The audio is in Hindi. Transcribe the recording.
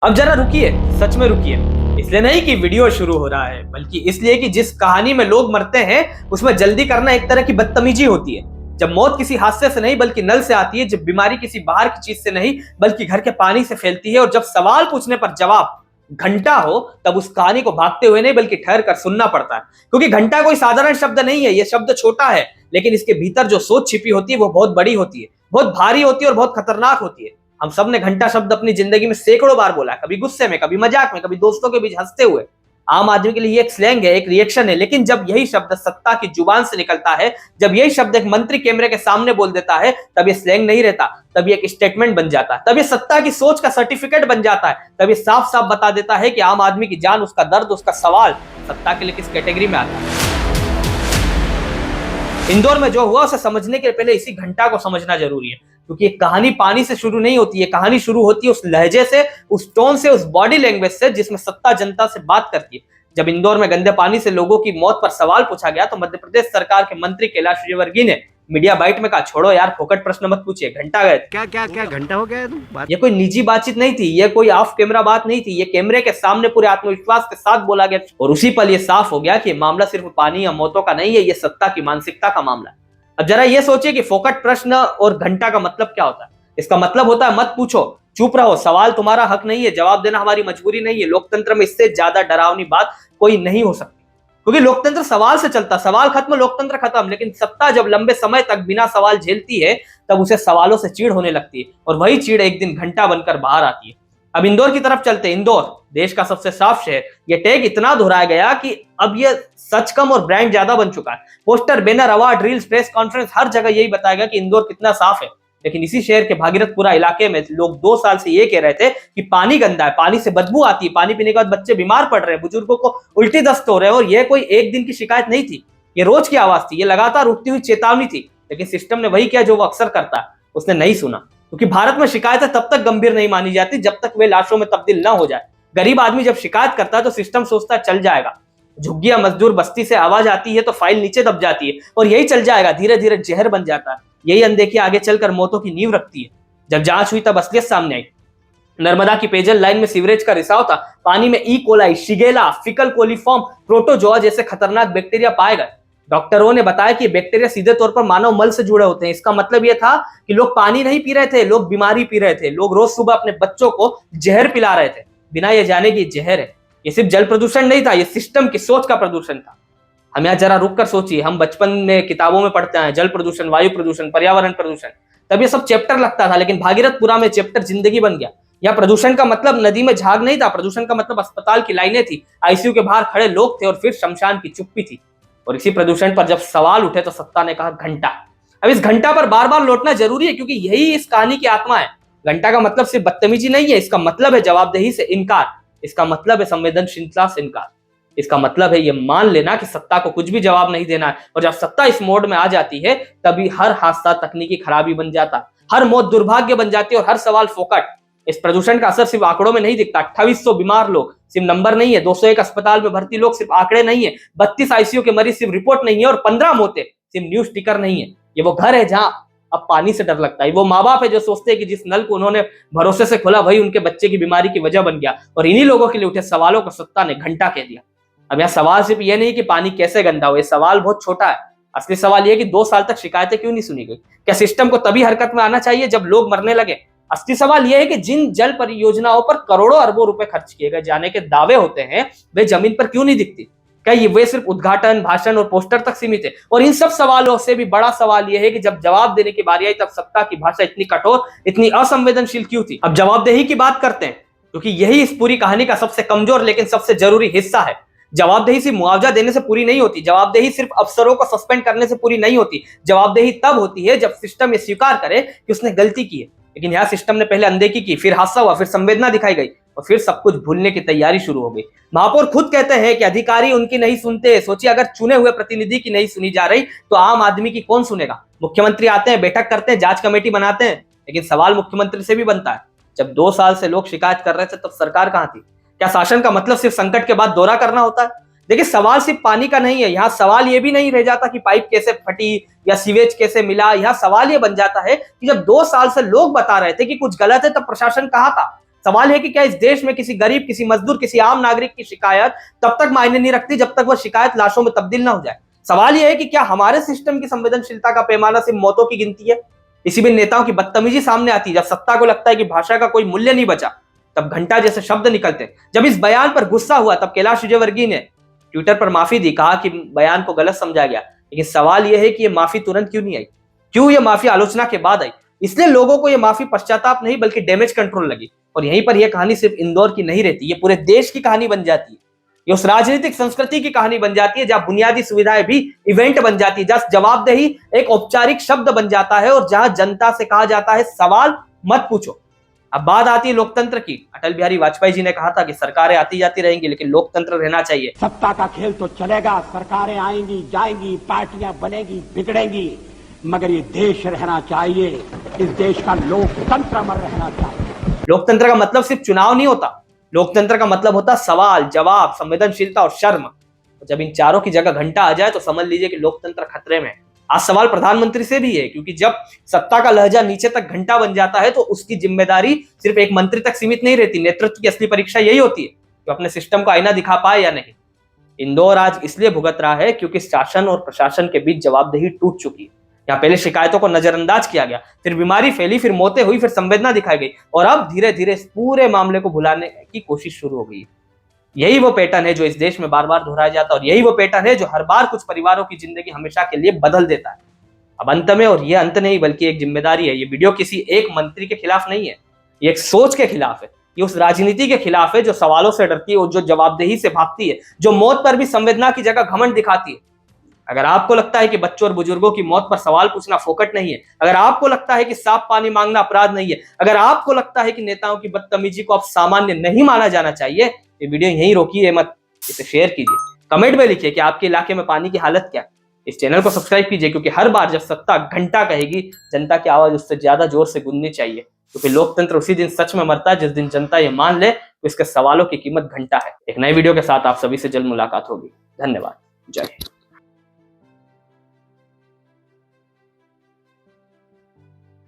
अब जरा रुकिए, सच में रुकिए। इसलिए नहीं कि वीडियो शुरू हो रहा है, बल्कि इसलिए कि जिस कहानी में लोग मरते हैं उसमें जल्दी करना एक तरह की बदतमीजी होती है। जब मौत किसी हादसे से नहीं बल्कि नल से आती है, जब बीमारी किसी बाहर की चीज से नहीं बल्कि घर के पानी से फैलती है, और जब सवाल पूछने पर जवाब घंटा हो, तब उस कहानी को भागते हुए नहीं बल्कि ठहर कर सुनना पड़ता है। क्योंकि घंटा कोई साधारण शब्द नहीं है, यह शब्द छोटा है, लेकिन इसके भीतर जो सोच छिपी होती है वो बहुत बड़ी होती है, बहुत भारी होती है और बहुत खतरनाक होती है। हम सब ने घंटा शब्द अपनी जिंदगी में सैकड़ों बार बोला, कभी गुस्से में, कभी मजाक में, कभी दोस्तों के बीच हंसते हुए। आम आदमी के लिए एक स्लैंग है, एक रिएक्शन है, लेकिन जब यही शब्द सत्ता की जुबान से निकलता है, जब यही शब्द एक मंत्री कैमरे के सामने बोल देता है, तब ये स्लैंग नहीं रहता, तब ये एक स्टेटमेंट बन जाता है, तब ये सत्ता की सोच का सर्टिफिकेट बन जाता है, तब ये साफ साफ बता देता है कि आम आदमी की जान, उसका दर्द, उसका सवाल सत्ता के लिए किस कैटेगरी में आता है। इंदौर में जो हुआ उसे समझने के पहले इसी घंटा को समझना जरूरी है, क्योंकि ये कहानी पानी से शुरू नहीं होती है, कहानी शुरू होती है उस लहजे से, उस टोन से, उस बॉडी लैंग्वेज से जिसमें सत्ता जनता से बात करती है। जब इंदौर में गंदे पानी से लोगों की मौत पर सवाल पूछा गया, तो मध्य प्रदेश सरकार के मंत्री कैलाश विजयवर्गीय ने मीडिया बाइट में कहा, छोड़ो यार, फोकट प्रश्न मत पूछिए, घंटा गए। क्या क्या क्या घंटा हो गया है तुम? ये कोई निजी बातचीत नहीं थी, ये कोई ऑफ कैमरा बात नहीं थी, ये कैमरे के सामने पूरे आत्मविश्वास के साथ बोला गया, और उसी पल ये साफ हो गया कि ये मामला सिर्फ पानी या मौतों का नहीं है, ये सत्ता की मानसिकता का मामला है। अब जरा ये सोचिए कि फोकट प्रश्न और घंटा का मतलब क्या होता है। इसका मतलब होता है मत पूछो, चुप रहो, सवाल तुम्हारा हक नहीं है, जवाब देना हमारी मजबूरी नहीं है। लोकतंत्र में इससे ज्यादा डरावनी बात कोई नहीं हो सकती, क्योंकि लोकतंत्र सवाल से चलता, सवाल खत्म लोकतंत्र खत्म। लेकिन सत्ता जब लंबे समय तक बिना सवाल झेलती है, तब उसे सवालों से चिढ़ होने लगती है, और वही चिढ़ एक दिन घंटा बनकर बाहर आती है। अब इंदौर की तरफ चलते। इंदौर देश का सबसे साफ शहर, यह टैग इतना दोहराया गया कि अब यह सच कम और ब्रांड ज्यादा बन चुका है। Poster, banner, award, reels, press conference, हर जगह यही बताया गया कि इंदौर कितना साफ है। लेकिन इसी शहर के भागीरथपुरा इलाके में लोग 2 साल से ये कह रहे थे कि पानी गंदा है, पानी से बदबू आती है, पानी पीने के बाद बच्चे बीमार पड़ रहे हैं, बुजुर्गों को उल्टी दस्त हो रहे हैं। और ये कोई एक दिन की शिकायत नहीं थी, ये रोज की आवाज थी, ये लगातार उठती हुई चेतावनी थी। लेकिन सिस्टम ने वही किया जो वो अक्सर करता है, उसने नहीं सुना। क्योंकि भारत में शिकायतें तब तक गंभीर नहीं मानी जाती जब तक वे लाशों में तब्दील ना हो जाए। गरीब आदमी जब शिकायत करता है तो सिस्टम सोचता है चल जाएगा। झुग्गिया मजदूर बस्ती से आवाज आती है तो फाइल नीचे दब जाती है, और यही चल जाएगा, धीरे धीरे जहर बन जाता है। यही अनदेखी आगे चलकर मौतों की नींव रखती है। जब जांच हुई तब असलियत सामने आई। नर्मदा की पेयजल लाइन में सीवरेज का रिसाव था, पानी में E coli, Shigella, faecal coliform, protozoa जैसे खतरनाक बैक्टीरिया पाए गए। डॉक्टरों ने बताया कि बैक्टीरिया सीधे तौर पर मानव मल से जुड़े होते हैं। इसका मतलब यह था कि लोग पानी नहीं पी रहे थे, लोग बीमारी पी रहे थे, लोग रोज सुबह अपने बच्चों को जहर पिला रहे थे, बिना ये जाने कि जहर है। ये सिर्फ जल प्रदूषण नहीं था, ये सिस्टम की सोच का प्रदूषण था। हम यहाँ जरा रुक कर सोचिए, हम बचपन में किताबों में पढ़ते हैं जल प्रदूषण, वायु प्रदूषण, पर्यावरण प्रदूषण, तब ये सब चैप्टर लगता था। लेकिन भागीरथपुरा में चैप्टर जिंदगी बन गया। यहाँ प्रदूषण का मतलब नदी में झाग नहीं था, प्रदूषण का मतलब अस्पताल की लाइनें थी, आईसीयू के बाहर खड़े लोग थे, और फिर शमशान की चुप्पी थी। और इसी प्रदूषण पर जब सवाल उठे तो सत्ता ने कहा घंटा। अब इस घंटा पर बार बार लौटना जरूरी है, क्योंकि यही इस कहानी की आत्मा है। घंटा का मतलब सिर्फ बदतमीजी नहीं है, इसका मतलब है जवाबदेही से इनकार, इसका मतलब है संवेदनशीलता से इनकार, इसका मतलब है ये मान लेना कि सत्ता को कुछ भी जवाब नहीं देना है। और जब सत्ता इस मोड में आ जाती है, तभी हर हादसा तकनीकी खराबी बन जाता है, हर मौत दुर्भाग्य बन जाती है, और हर सवाल फोकट। इस प्रदूषण का असर सिर्फ आंकड़ों में नहीं दिखता। 2800 बीमार लोग सिर्फ नंबर नहीं है, 201 अस्पताल में भर्ती लोग सिर्फ आंकड़े नहीं है, 32 आईसीयू के मरीज सिर्फ रिपोर्ट नहीं है, और 15 मौतें सिर्फ न्यूज टिकर नहीं है। ये वो घर है जहां अब पानी से डर लगता है, वो माँ बाप है जो सोचते हैं कि जिस नल को उन्होंने भरोसे से खोला वही उनके बच्चे की बीमारी की वजह बन गया। और इन्हीं लोगों के लिए उठे सवालों को सत्ता ने घंटा कह दिया। अब यहाँ सवाल सिर्फ ये नहीं कि पानी कैसे गंदा हो, ये सवाल बहुत छोटा है। असली सवाल ये कि 2 साल तक शिकायतें क्यों नहीं सुनी गई? क्या सिस्टम को तभी हरकत में आना चाहिए जब लोग मरने लगे? असली सवाल यह है कि जिन जल परियोजनाओं पर करोड़ों अरबों रुपए खर्च किए गए जाने के दावे होते हैं, वे जमीन पर क्यों नहीं दिखती? क्या ये वे सिर्फ उद्घाटन, भाषण और पोस्टर तक सीमित है? और इन सब सवालों से भी बड़ा सवाल यह है कि जब जवाब देने की बारी आई, तब सत्ता की भाषा इतनी कठोर, इतनी असंवेदनशील क्यों थी? अब जवाबदेही की बात करते हैं, क्योंकि यही इस पूरी कहानी का सबसे कमजोर लेकिन सबसे जरूरी हिस्सा है। जवाबदेही सिर्फ मुआवजा देने से पूरी नहीं होती, जवाबदेही सिर्फ अफसरों को सस्पेंड करने से पूरी नहीं होती। जवाबदेही तब होती है जब सिस्टम ये स्वीकार करे कि उसने गलती की है। लेकिन यहाँ सिस्टम ने पहले अनदेखी की, फिर हादसा हुआ, फिर संवेदना दिखाई गई, और फिर सब कुछ भूलने की तैयारी शुरू हो गई। महापौर खुद कहते हैं कि अधिकारी उनकी नहीं सुनते। सोचिए, अगर चुने हुए प्रतिनिधि की नहीं सुनी जा रही तो आम आदमी की कौन सुनेगा? मुख्यमंत्री आते हैं, बैठक करते हैं, जांच कमेटी बनाते हैं, लेकिन सवाल मुख्यमंत्री से भी बनता है। जब 2 साल से लोग शिकायत कर रहे थे तब सरकार कहां थी? क्या शासन का मतलब सिर्फ संकट के बाद दौरा करना होता है? देखिए, सवाल सिर्फ पानी का नहीं है। यहाँ सवाल ये भी नहीं रह जाता कि पाइप कैसे फटी या सीवेज कैसे मिला। यहाँ सवाल ये बन जाता है कि जब 2 साल से लोग बता रहे थे कि कुछ गलत है, तब प्रशासन कहाँ था? सवाल है कि क्या इस देश में किसी गरीब, किसी मजदूर, किसी आम नागरिक की शिकायत तब तक मायने नहीं रखती जब तक वह शिकायत लाशों में तब्दील ना हो जाए। सवाल यह है कि क्या हमारे सिस्टम की संवेदनशीलता का पैमाना सिर्फ मौतों की गिनती है? इसी में नेताओं की बदतमीजी सामने आती है। जब सत्ता को लगता है कि भाषा का कोई मूल्य नहीं बचा, तब घंटा जैसे शब्द निकलते हैं। जब इस बयान पर गुस्सा हुआ, तब कैलाश विजयवर्गीय ने ट्विटर पर माफी दी, कहा कि बयान को गलत समझा गया। लेकिन सवाल यह है कि यह माफी तुरंत क्यों नहीं आई? क्यों यह माफी आलोचना के बाद आई? इसलिए लोगों को यह माफी पश्चाताप नहीं बल्कि डैमेज कंट्रोल लगी। और यहीं पर यह कहानी सिर्फ इंदौर की नहीं रहती, ये पूरे देश की कहानी बन जाती है। ये उस राजनीतिक संस्कृति की कहानी बन जाती है जहां बुनियादी सुविधाएं भी इवेंट बन जाती है, जहां जवाबदेही एक औपचारिक शब्द बन जाता है और जहां जनता से कहा जाता है सवाल मत पूछो। अब बात आती है लोकतंत्र की। अटल बिहारी वाजपेयी जी ने कहा था कि सरकारें आती जाती रहेंगी लेकिन लोकतंत्र रहना चाहिए। सत्ता का खेल तो चलेगा, सरकारें आएंगी जाएंगी, पार्टियां बनेगी बिगड़ेंगी, मगर ये देश रहना चाहिए। इस देश का लोकतंत्र अमर रहना चाहिए। लोकतंत्र का मतलब सिर्फ चुनाव नहीं होता, लोकतंत्र का मतलब होता सवाल, जवाब, संवेदनशीलता और शर्म। जब इन चारों की जगह घंटा आ जाए तो समझ लीजिए कि लोकतंत्र खतरे में है। आज सवाल प्रधानमंत्री से भी है, क्योंकि जब सत्ता का लहजा नीचे तक घंटा बन जाता है तो उसकी जिम्मेदारी सिर्फ एक मंत्री तक सीमित नहीं रहती। नेतृत्व की असली परीक्षा यही होती है कि अपने सिस्टम को आईना दिखा पाए या नहीं। इंदौर आज इसलिए भुगत रहा है क्योंकि शासन और प्रशासन के बीच जवाबदेही टूट चुकी है। यहाँ पहले शिकायतों को नजरअंदाज किया गया, फिर बीमारी फैली, फिर मौतें हुई, फिर संवेदना दिखाई गई और अब धीरे धीरे इस पूरे मामले को भुलाने की कोशिश शुरू हो गई। यही वो पैटर्न है जो इस देश में बार बार दोहराया जाता है और यही वो पैटर्न है जो हर बार कुछ परिवारों की जिंदगी हमेशा के लिए बदल देता है। अब अंत में, और ये अंत नहीं बल्कि एक जिम्मेदारी है, ये वीडियो किसी एक मंत्री के खिलाफ नहीं है, ये एक सोच के खिलाफ है, ये उस राजनीति के खिलाफ है जो सवालों से डरती है और जो जवाबदेही से भागती है, जो मौत पर भी संवेदना की जगह घमंड दिखाती है। अगर आपको लगता है कि बच्चों और बुजुर्गों की मौत पर सवाल पूछना फोकट नहीं है, अगर आपको लगता है कि साफ पानी मांगना अपराध नहीं है, अगर आपको लगता है कि नेताओं की बदतमीजी को अब सामान्य नहीं माना जाना चाहिए, ये वीडियो यहीं रोकिए मत, इसे शेयर कीजिए, कमेंट में लिखिए कि आपके इलाके में पानी की हालत क्या है। इस चैनल को सब्सक्राइब कीजिए क्योंकि हर बार जब सत्ता घंटा कहेगी, जनता की आवाज उससे ज्यादा जोर से गूंजनी चाहिए, क्योंकि लोकतंत्र उसी दिन सच में मरता है जिस दिन जनता ये मान ले तो इसके सवालों की कीमत घंटा है। एक नए वीडियो के साथ आप सभी से जल्द मुलाकात होगी। धन्यवाद। जय हिंद।